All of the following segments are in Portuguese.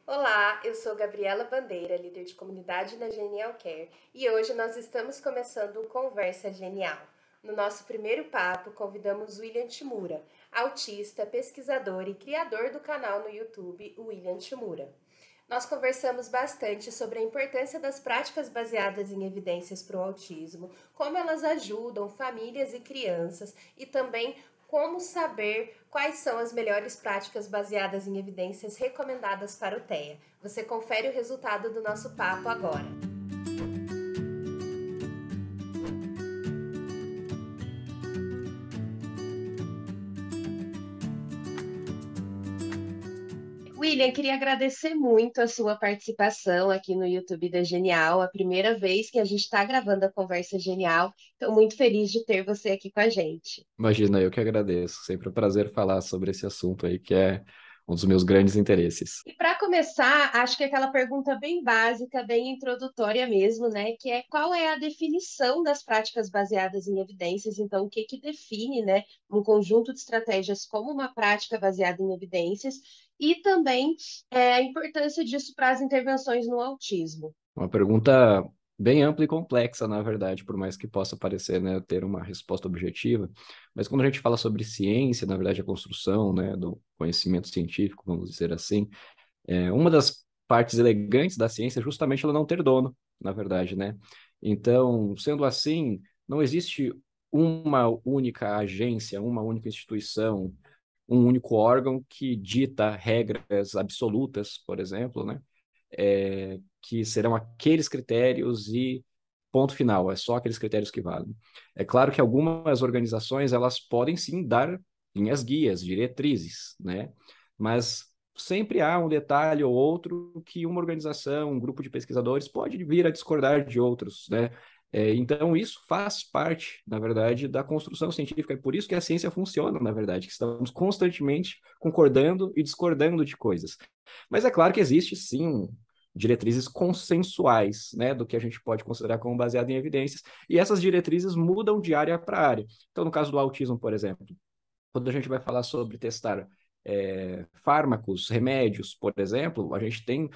Olá, eu sou Gabriela Bandeira, líder de comunidade na Genial Care, e hoje nós estamos começando o Conversa Genial. No nosso primeiro papo, convidamos William Timura, autista, pesquisador e criador do canal no YouTube William Timura. Nós conversamos bastante sobre a importância das práticas baseadas em evidências para o autismo, como elas ajudam famílias e crianças e também como saber quais são as melhores práticas baseadas em evidências recomendadas para o TEA. Você confere o resultado do nosso papo agora. William, queria agradecer muito a sua participação aqui no YouTube da Genial, a primeira vez que a gente está gravando a Conversa Genial. Estou muito feliz de ter você aqui com a gente. Imagina, eu que agradeço. Sempre um prazer falar sobre esse assunto aí, que é um dos meus grandes interesses. E para começar, acho que aquela pergunta bem básica, bem introdutória mesmo, né? Que é qual é a definição das práticas baseadas em evidências? Então, o que que define, né, um conjunto de estratégias como uma prática baseada em evidências? E também a importância disso para as intervenções no autismo. Uma pergunta bem ampla e complexa, na verdade, por mais que possa parecer, né, ter uma resposta objetiva. Mas quando a gente fala sobre ciência, na verdade, a construção, né, do conhecimento científico, vamos dizer assim, uma das partes elegantes da ciência é justamente ela não ter dono, na verdade, né? Então, sendo assim, não existe uma única agência, uma única instituição, um único órgão que dita regras absolutas, por exemplo, né? Que serão aqueles critérios e ponto final, é só aqueles critérios que valem. É claro que algumas organizações elas podem sim dar linhas guias, diretrizes, né? Mas sempre há um detalhe ou outro que uma organização, um grupo de pesquisadores pode vir a discordar de outros, né? Então, isso faz parte, na verdade, da construção científica. É por isso que a ciência funciona, na verdade, que estamos constantemente concordando e discordando de coisas. Mas é claro que existe, sim, diretrizes consensuais, né, do que a gente pode considerar como baseado em evidências, e essas diretrizes mudam de área para área. Então, no caso do autismo, por exemplo, quando a gente vai falar sobre testar fármacos, remédios, por exemplo, a gente tem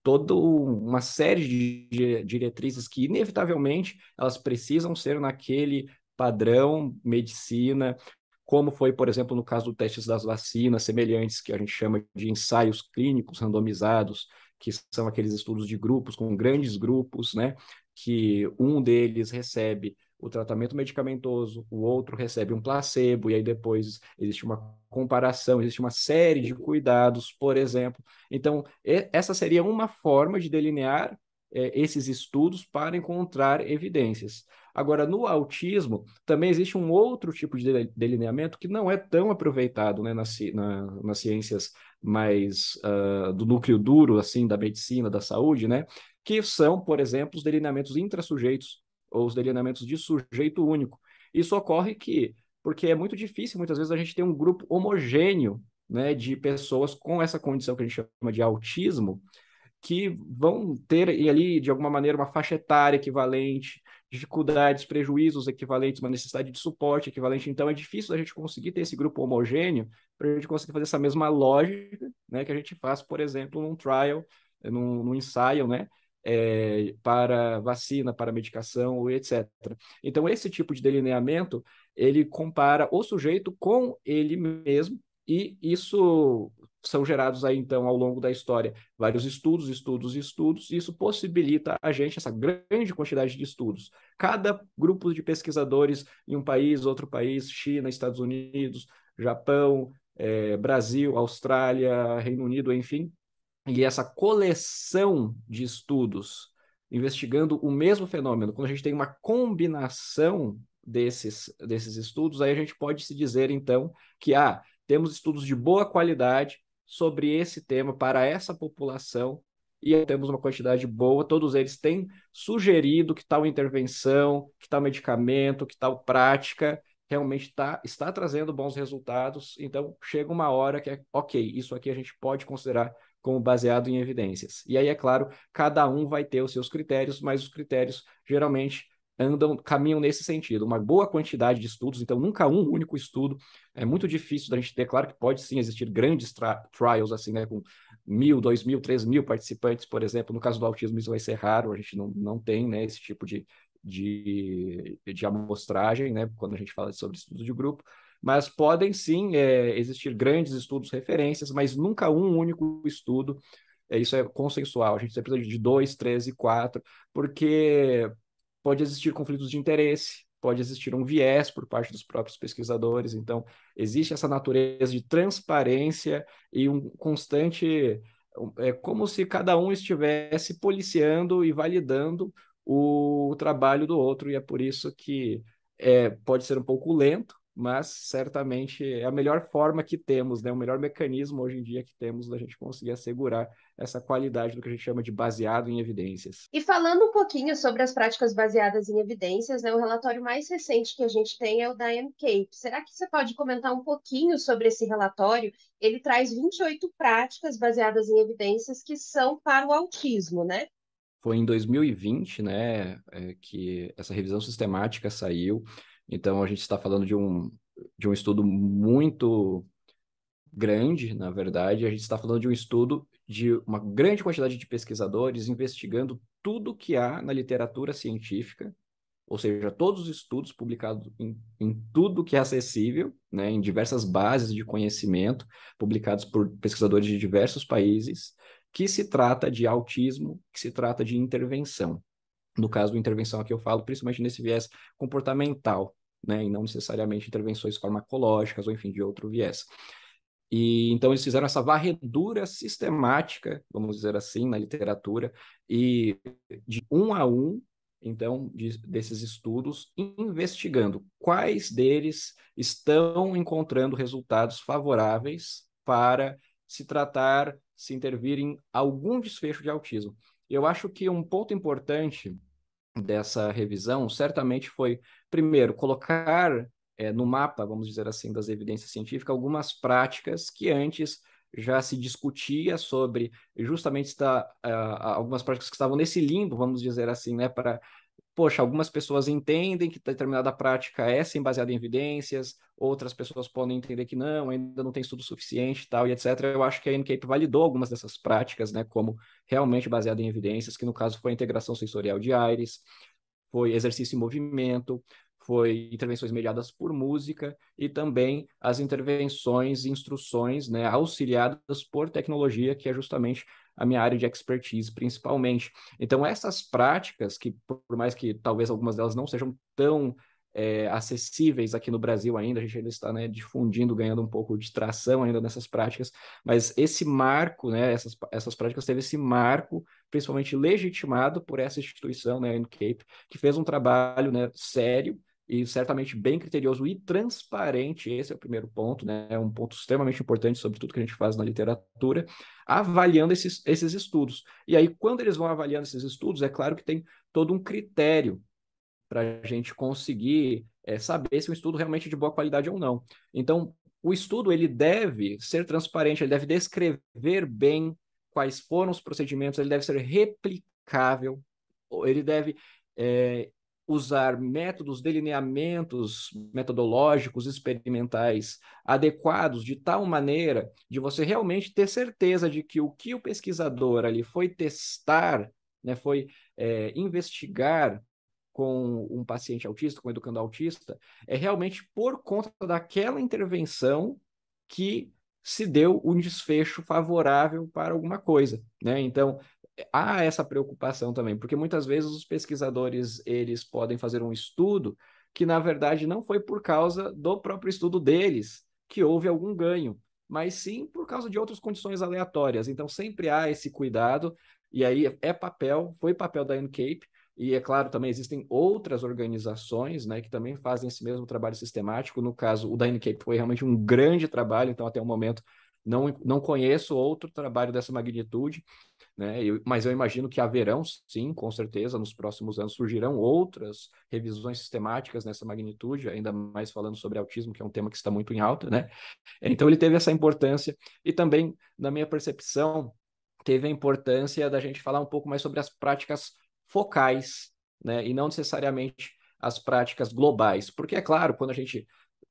toda uma série de diretrizes que, inevitavelmente, elas precisam ser naquele padrão medicina, como foi, por exemplo, no caso do testes das vacinas semelhantes, que a gente chama de ensaios clínicos randomizados, que são aqueles estudos de grupos, com grandes grupos, né? Que um deles recebe o tratamento medicamentoso, o outro recebe um placebo, e aí depois existe uma comparação, existe uma série de cuidados, por exemplo. Então, essa seria uma forma de delinear esses estudos para encontrar evidências. Agora, no autismo, também existe um outro tipo de delineamento que não é tão aproveitado, né, nas ciências mais do núcleo duro, assim, da medicina, da saúde, né, que são, por exemplo, os delineamentos intrasujeitos ou os delineamentos de sujeito único. Isso ocorre porque é muito difícil, muitas vezes, a gente ter um grupo homogêneo, né, de pessoas com essa condição que a gente chama de autismo, que vão ter ali, de alguma maneira, uma faixa etária equivalente, dificuldades, prejuízos equivalentes, uma necessidade de suporte equivalente. Então, é difícil a gente conseguir ter esse grupo homogêneo para a gente conseguir fazer essa mesma lógica, né, que a gente faz, por exemplo, num trial, num ensaio, né, para vacina, para medicação, etc. Então, esse tipo de delineamento, ele compara o sujeito com ele mesmo, e isso são gerados aí, então, ao longo da história, vários estudos, estudos, estudos, e isso possibilita a gente essa grande quantidade de estudos. Cada grupo de pesquisadores em um país, outro país, China, Estados Unidos, Japão, Brasil, Austrália, Reino Unido, enfim, e essa coleção de estudos investigando o mesmo fenômeno, quando a gente tem uma combinação desses estudos, aí a gente pode se dizer, então, que temos estudos de boa qualidade sobre esse tema para essa população e temos uma quantidade boa, todos eles têm sugerido que tal intervenção, que tal medicamento, que tal prática realmente está trazendo bons resultados, então chega uma hora que é ok, isso aqui a gente pode considerar como baseado em evidências. E aí, é claro, cada um vai ter os seus critérios, mas os critérios geralmente caminham nesse sentido. Uma boa quantidade de estudos, então nunca um único estudo. É muito difícil da gente ter, claro que pode sim existir grandes trials, assim, né, com 1.000, 2.000, 3.000 participantes, por exemplo. No caso do autismo, isso vai ser raro, a gente não tem, né, esse tipo de amostragem, né, quando a gente fala sobre estudos de grupo, mas podem sim existir grandes estudos referências, mas nunca um único estudo. Isso é consensual, a gente sempre precisa de 2, 3 e 4, porque pode existir conflitos de interesse, pode existir um viés por parte dos próprios pesquisadores, então existe essa natureza de transparência e um constante, é como se cada um estivesse policiando e validando o trabalho do outro, e é por isso que pode ser um pouco lento, mas certamente é a melhor forma que temos, né? O melhor mecanismo hoje em dia que temos da gente conseguir assegurar essa qualidade do que a gente chama de baseado em evidências. E falando um pouquinho sobre as práticas baseadas em evidências, né, o relatório mais recente que a gente tem é o da NCAPE. Será que você pode comentar um pouquinho sobre esse relatório? Ele traz 28 práticas baseadas em evidências que são para o autismo, né? Foi em 2020, né, que essa revisão sistemática saiu. Então, a gente está falando de um estudo muito grande, na verdade. A gente está falando de um estudo de uma grande quantidade de pesquisadores investigando tudo que há na literatura científica, ou seja, todos os estudos publicados em tudo que é acessível, né, em diversas bases de conhecimento, publicados por pesquisadores de diversos países, que se trata de autismo, que se trata de intervenção. No caso de intervenção aqui eu falo principalmente nesse viés comportamental, né, e não necessariamente intervenções farmacológicas ou, enfim, de outro viés. E então eles fizeram essa varredura sistemática, vamos dizer assim, na literatura, e de um a um, então, desses estudos, investigando quais deles estão encontrando resultados favoráveis para se tratar, se intervir em algum desfecho de autismo. Eu acho que um ponto importante dessa revisão certamente foi, primeiro, colocar no mapa, vamos dizer assim, das evidências científicas, algumas práticas que antes já se discutia sobre, justamente algumas práticas que estavam nesse limbo, vamos dizer assim, né, para poxa, algumas pessoas entendem que determinada prática é sim baseada em evidências, outras pessoas podem entender que não, ainda não tem estudo suficiente e tal, e etc. Eu acho que a NCAPE validou algumas dessas práticas, né, como realmente baseada em evidências, que no caso foi a integração sensorial de Aires, foi exercício em movimento, foi intervenções mediadas por música e também as intervenções e instruções, né, auxiliadas por tecnologia, que é justamente a minha área de expertise, principalmente. Então, essas práticas, que por mais que talvez algumas delas não sejam tão acessíveis aqui no Brasil ainda, a gente ainda está, né, difundindo, ganhando um pouco de tração ainda nessas práticas, mas esse marco, né, essas práticas teve esse marco, principalmente legitimado por essa instituição, né, a NCAPE, que fez um trabalho, né, sério e certamente bem criterioso e transparente. Esse é o primeiro ponto, né, é um ponto extremamente importante sobre tudo que a gente faz na literatura, avaliando esses estudos. E aí, quando eles vão avaliando esses estudos, é claro que tem todo um critério para a gente conseguir saber se um estudo realmente é de boa qualidade ou não. Então, o estudo ele deve ser transparente, ele deve descrever bem quais foram os procedimentos, ele deve ser replicável, ele deve usar métodos, delineamentos metodológicos, experimentais adequados, de tal maneira de você realmente ter certeza de que o pesquisador ali foi testar, né, foi investigar com um paciente autista, com um educando autista, é realmente por conta daquela intervenção que se deu um desfecho favorável para alguma coisa, né? Então, há essa preocupação também, porque muitas vezes os pesquisadores, eles podem fazer um estudo que, na verdade, não foi por causa do próprio estudo deles que houve algum ganho, mas sim por causa de outras condições aleatórias. Então, sempre há esse cuidado, e aí foi papel da NCAPE, e, é claro, também existem outras organizações, né, que também fazem esse mesmo trabalho sistemático. No caso, o da NCAPE foi realmente um grande trabalho, então, até o momento, não conheço outro trabalho dessa magnitude, né? Mas eu imagino que haverão, sim, com certeza, nos próximos anos surgirão outras revisões sistemáticas nessa magnitude, ainda mais falando sobre autismo, que é um tema que está muito em alta, né? Então, ele teve essa importância e também, na minha percepção, teve a importância da gente falar um pouco mais sobre as práticas focais, né? E não necessariamente as práticas globais. Porque, é claro, quando a gente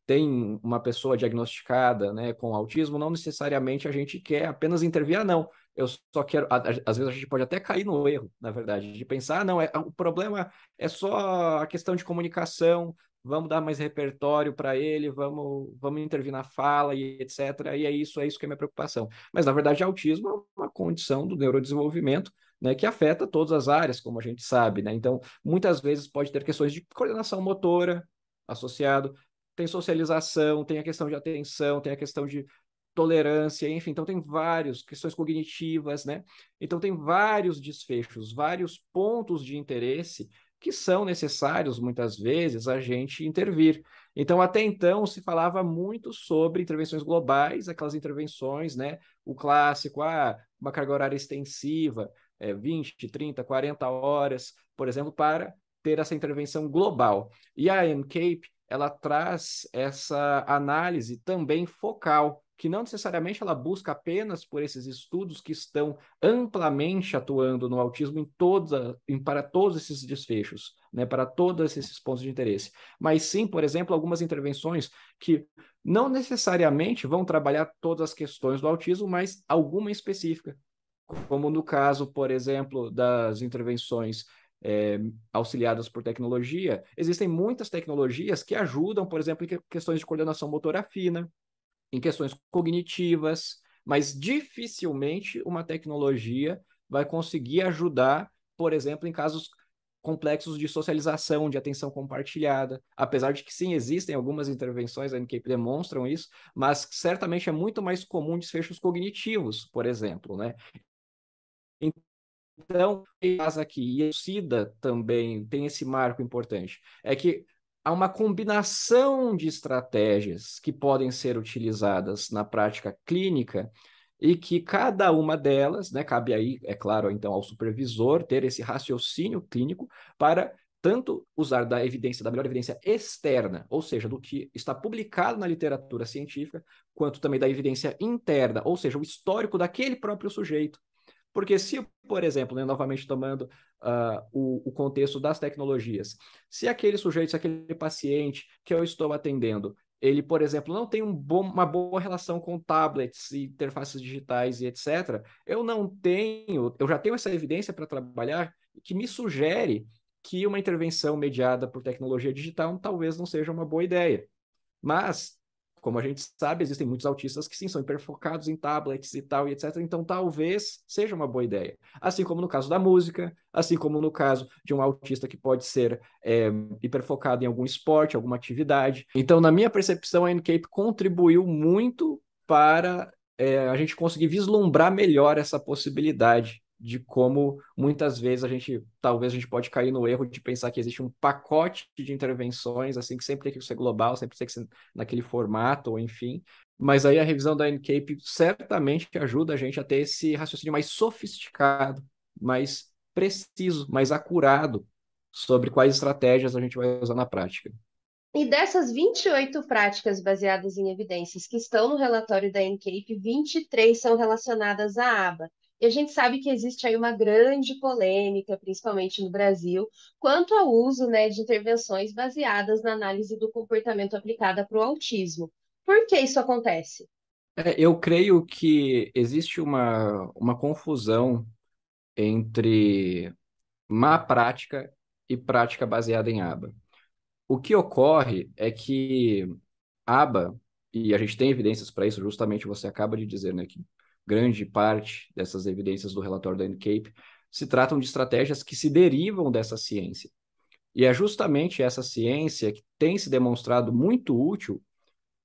tem uma pessoa diagnosticada, né, com autismo, não necessariamente a gente quer apenas intervir, não. eu só quero. Às vezes a gente pode até cair no erro, na verdade, de pensar, não, o problema é só a questão de comunicação, vamos dar mais repertório para ele, vamos intervir na fala e etc. E é isso que é minha preocupação. Mas, na verdade, autismo é uma condição do neurodesenvolvimento, né, que afeta todas as áreas, como a gente sabe, né? Então, muitas vezes pode ter questões de coordenação motora associado, tem socialização, tem a questão de atenção, tem a questão de tolerância, enfim, então tem várias questões cognitivas, né? Então tem vários desfechos, vários pontos de interesse que são necessários, muitas vezes, a gente intervir. Então, até então, se falava muito sobre intervenções globais, aquelas intervenções, né? O clássico, uma carga horária extensiva, 20, 30, 40 horas, por exemplo, para ter essa intervenção global. E a NCAPE, ela traz essa análise também focal, que não necessariamente ela busca apenas por esses estudos que estão amplamente atuando no autismo para todos esses desfechos, né, para todos esses pontos de interesse, mas sim, por exemplo, algumas intervenções que não necessariamente vão trabalhar todas as questões do autismo, mas alguma específica, como no caso, por exemplo, das intervenções auxiliadas por tecnologia. Existem muitas tecnologias que ajudam, por exemplo, em questões de coordenação motora fina, em questões cognitivas, mas dificilmente uma tecnologia vai conseguir ajudar, por exemplo, em casos complexos de socialização, de atenção compartilhada, apesar de que sim, existem algumas intervenções que demonstram isso, mas certamente é muito mais comum desfechos cognitivos, por exemplo, né? Então, aqui, e a SIDA também tem esse marco importante, é que há uma combinação de estratégias que podem ser utilizadas na prática clínica e que cada uma delas, né, cabe aí, é claro, então, ao supervisor ter esse raciocínio clínico para tanto usar da melhor evidência externa, ou seja, do que está publicado na literatura científica, quanto também da evidência interna, ou seja, o histórico daquele próprio sujeito. Porque se, por exemplo, né, novamente tomando o contexto das tecnologias, se aquele sujeito, se aquele paciente que eu estou atendendo, ele, por exemplo, não tem uma boa relação com tablets e interfaces digitais e etc., eu já tenho essa evidência para trabalhar que me sugere que uma intervenção mediada por tecnologia digital talvez não seja uma boa ideia. Mas, como a gente sabe, existem muitos autistas que sim, são hiperfocados em tablets e tal, e etc. Então, talvez seja uma boa ideia. Assim como no caso da música, assim como no caso de um autista que pode ser hiperfocado em algum esporte, alguma atividade. Então, na minha percepção, a NCAPE contribuiu muito para a gente conseguir vislumbrar melhor essa possibilidade de como muitas vezes talvez a gente pode cair no erro de pensar que existe um pacote de intervenções, assim, que sempre tem que ser global, sempre tem que ser naquele formato, ou enfim. Mas aí a revisão da NCAPE certamente ajuda a gente a ter esse raciocínio mais sofisticado, mais preciso, mais acurado sobre quais estratégias a gente vai usar na prática. E dessas 28 práticas baseadas em evidências que estão no relatório da NCAPE, 23 são relacionadas à aba. E a gente sabe que existe aí uma grande polêmica, principalmente no Brasil, quanto ao uso, né, de intervenções baseadas na análise do comportamento aplicada para o autismo. Por que isso acontece? Eu creio que existe uma confusão entre má prática e prática baseada em aba. O que ocorre é que aba, e a gente tem evidências para isso, justamente você acaba de dizer, né, que grande parte dessas evidências do relatório da NCAPE se tratam de estratégias que se derivam dessa ciência. E é justamente essa ciência que tem se demonstrado muito útil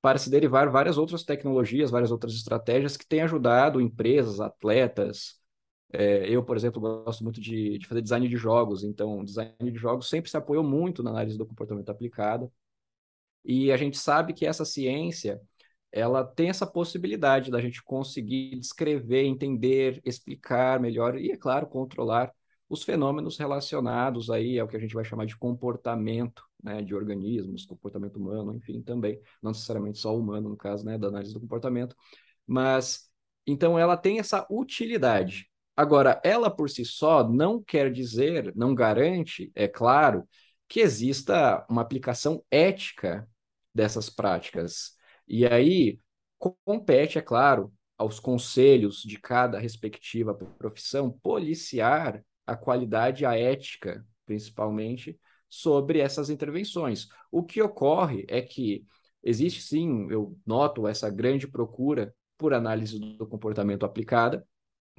para se derivar várias outras tecnologias, várias outras estratégias que têm ajudado empresas, atletas. Eu, por exemplo, gosto muito de fazer design de jogos, então design de jogos sempre se apoiou muito na análise do comportamento aplicado. E a gente sabe que essa ciência, ela tem essa possibilidade da gente conseguir descrever, entender, explicar melhor e, é claro, controlar os fenômenos relacionados aí ao que a gente vai chamar de comportamento, né, de organismos, comportamento humano, enfim, também, não necessariamente só humano, no caso, né, da análise do comportamento, mas então ela tem essa utilidade. Agora, ela por si só não quer dizer, não garante, é claro, que exista uma aplicação ética dessas práticas. E aí compete, é claro, aos conselhos de cada respectiva profissão policiar a qualidade e a ética, principalmente, sobre essas intervenções. O que ocorre é que existe, sim, eu noto essa grande procura por análise do comportamento aplicada,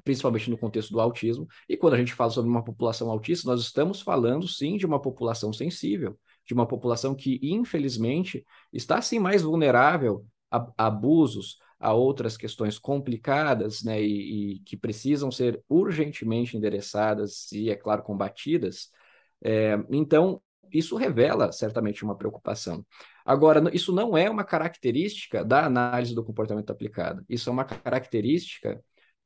principalmente no contexto do autismo, e quando a gente fala sobre uma população autista, nós estamos falando, sim, de uma população sensível, de uma população que, infelizmente, está, sim, mais vulnerável a abusos, a outras questões complicadas, né, e que precisam ser urgentemente endereçadas e, é claro, combatidas. Então, isso revela certamente uma preocupação. Agora, isso não é uma característica da análise do comportamento aplicado, isso é uma característica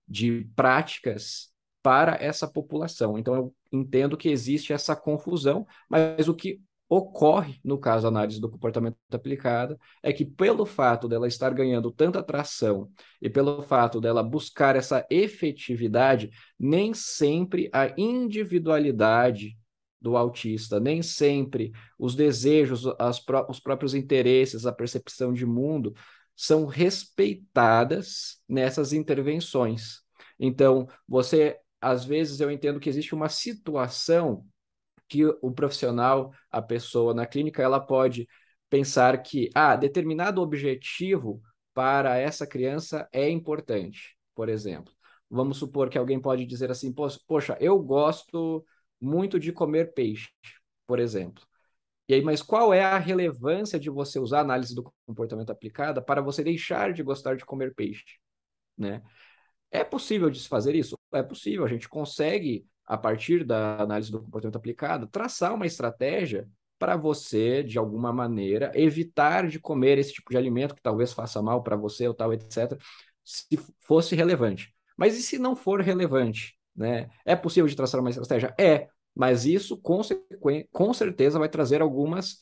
de práticas para essa população. Então, eu entendo que existe essa confusão, mas o que ocorre no caso da análise do comportamento aplicado é que, pelo fato dela estar ganhando tanta atração e pelo fato dela buscar essa efetividade, nem sempre a individualidade do autista, nem sempre os desejos, os próprios interesses, a percepção de mundo são respeitadas nessas intervenções. Então, às vezes, eu entendo que existe uma situação que o profissional, a pessoa na clínica, ela pode pensar que, determinado objetivo para essa criança é importante, por exemplo. Vamos supor que alguém pode dizer assim, poxa, eu gosto muito de comer peixe, por exemplo. E aí, mas qual é a relevância de você usar a análise do comportamento aplicada para você deixar de gostar de comer peixe, né? É possível de se fazer isso? É possível. A gente consegue, a partir da análise do comportamento aplicado, traçar uma estratégia para você, de alguma maneira, evitar de comer esse tipo de alimento que talvez faça mal para você ou tal, etc., se fosse relevante. Mas e se não for relevante, né? É possível de traçar uma estratégia? É, mas isso com certeza vai trazer algumas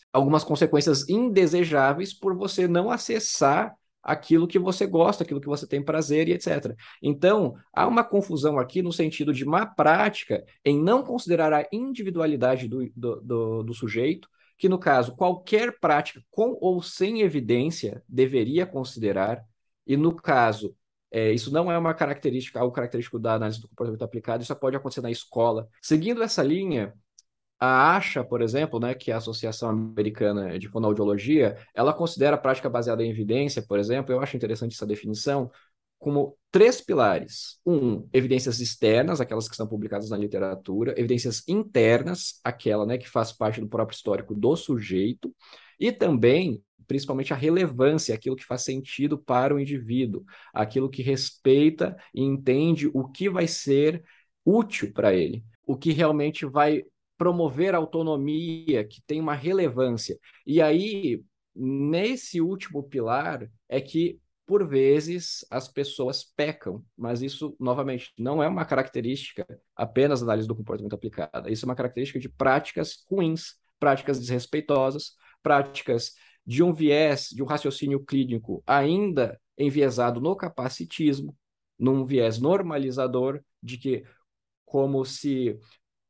consequências indesejáveis por você não acessar aquilo que você gosta, aquilo que você tem prazer e etc. Então, há uma confusão aqui no sentido de má prática em não considerar a individualidade do sujeito, que no caso, qualquer prática com ou sem evidência deveria considerar, e no caso, isso não é uma característica, algo característico da análise do comportamento aplicado, isso pode acontecer na escola. Seguindo essa linha, a ASHA, por exemplo, né, que é a Associação Americana de Fonoaudiologia, ela considera a prática baseada em evidência, por exemplo, eu acho interessante essa definição, como 3 pilares. Evidências externas, aquelas que estão publicadas na literatura, evidências internas, aquela, né, que faz parte do próprio histórico do sujeito, e também, principalmente, a relevância, aquilo que faz sentido para o indivíduo, aquilo que respeita e entende o que vai ser útil para ele, o que realmente vai promover autonomia, que tem uma relevância. E aí, nesse último pilar, é que, por vezes, as pessoas pecam, mas isso, novamente, não é uma característica apenas da análise do comportamento aplicada. Isso é uma característica de práticas ruins, práticas desrespeitosas, práticas de um viés, de um raciocínio clínico ainda enviesado no capacitismo, num viés normalizador de que, como se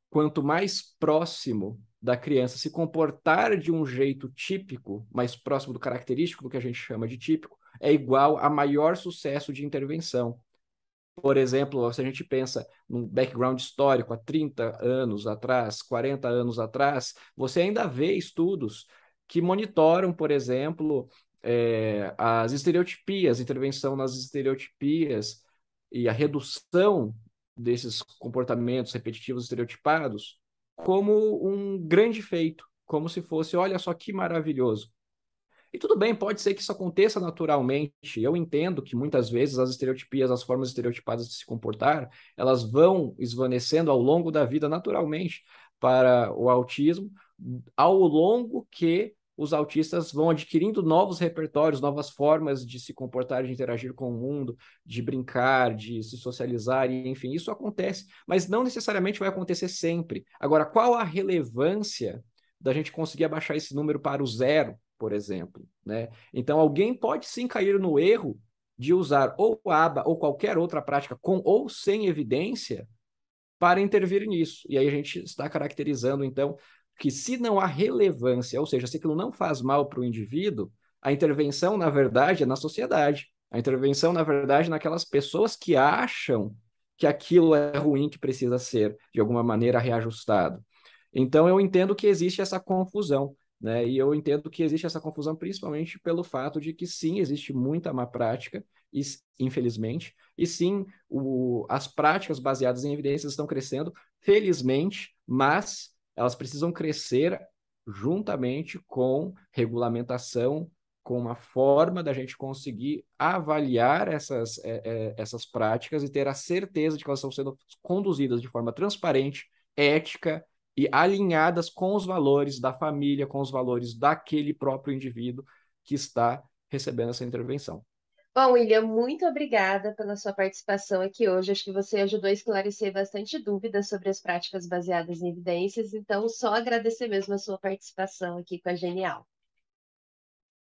quanto mais próximo da criança se comportar de um jeito típico, mais próximo do característico do que a gente chama de típico, é igual a maior sucesso de intervenção. Por exemplo, se a gente pensa num background histórico há 30 anos atrás, 40 anos atrás, você ainda vê estudos que monitoram, por exemplo, as estereotipias, intervenção nas estereotipias e a redução desses comportamentos repetitivos estereotipados como um grande feito, como se fosse, olha só que maravilhoso. E tudo bem, pode ser que isso aconteça naturalmente. Eu entendo que muitas vezes as estereotipias, as formas estereotipadas de se comportar, elas vão esvanecendo ao longo da vida naturalmente para o autismo, ao longo que os autistas vão adquirindo novos repertórios, novas formas de se comportar, de interagir com o mundo, de brincar, de se socializar, e enfim, isso acontece, mas não necessariamente vai acontecer sempre. Agora, qual a relevância da gente conseguir abaixar esse número para o zero, por exemplo, né? Então, alguém pode sim cair no erro de usar ou a aba ou qualquer outra prática com ou sem evidência para intervir nisso. E aí a gente está caracterizando, então, que se não há relevância, ou seja, se aquilo não faz mal para o indivíduo, a intervenção, na verdade, é na sociedade. A intervenção, na verdade, naquelas pessoas que acham que aquilo é ruim, que precisa ser, de alguma maneira, reajustado. Então, eu entendo que existe essa confusão, né? E eu entendo que existe essa confusão principalmente pelo fato de que, sim, existe muita má prática, e, infelizmente, e sim, as práticas baseadas em evidências estão crescendo, felizmente, mas elas precisam crescer juntamente com regulamentação, com uma forma da gente conseguir avaliar essas práticas e ter a certeza de que elas estão sendo conduzidas de forma transparente, ética e alinhadas com os valores da família, com os valores daquele próprio indivíduo que está recebendo essa intervenção. Bom, William, muito obrigada pela sua participação aqui hoje. Acho que você ajudou a esclarecer bastante dúvidas sobre as práticas baseadas em evidências, então só agradecer mesmo a sua participação aqui com a Genial.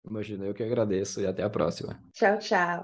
Imagina, eu que agradeço e até a próxima. Tchau, tchau.